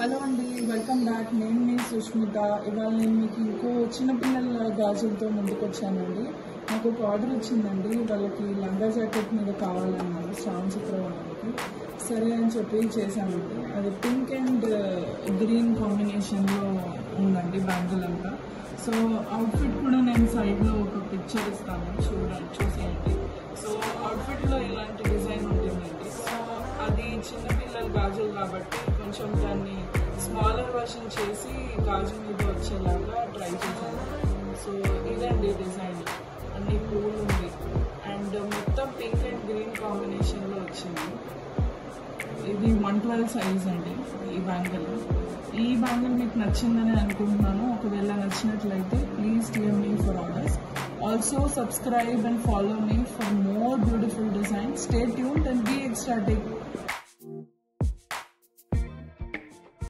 Hello అండి, welcome back. నేను మీ సుష్మిత. ఇవాళ నేను మీకు ఇంకో చిన్నపిల్లల గాజులతో ముందుకు వచ్చానండి. నాకు ఒక ఆర్డర్ వచ్చిందండి. వాళ్ళకి లంగా జాకెట్ మీద కావాలన్నారు శ్రావణ శుక్రవారానికి. సరే అని చెప్పి చేశానండి. అది పింక్ అండ్ గ్రీన్ కాంబినేషన్లో ఉందండి బ్యాంగిల్ అంతా. సో అవుట్ఫిట్ కూడా నేను సైడ్లో ఒక పిక్చర్ ఇస్తాను, చూసేయండి. సో అవుట్ఫిట్లో ఇలాంటి డిజైన్ ఉంటుందండి. సో అది చిన్నపిల్లల గాజులు కాబట్టి కొంచెం దాన్ని స్మాలర్ వర్షన్ చేసి గాజు మీద వచ్చేలాగా ట్రై చేశాను. సో ఇదండి డిజైన్, అన్ని పూలు ఉంది అండ్ మొత్తం పింక్ అండ్ గ్రీన్ కాంబినేషన్లో వచ్చింది. ఇది 112 సైజ్ అండి ఈ బ్యాంగిల్. ఈ బ్యాంగిల్ మీకు నచ్చిందని అనుకుంటున్నాను. ఒకవేళ నచ్చినట్లయితే please DM me for orders. Also subscribe and follow me for more beautiful designs. Stay tuned and be ecstatic.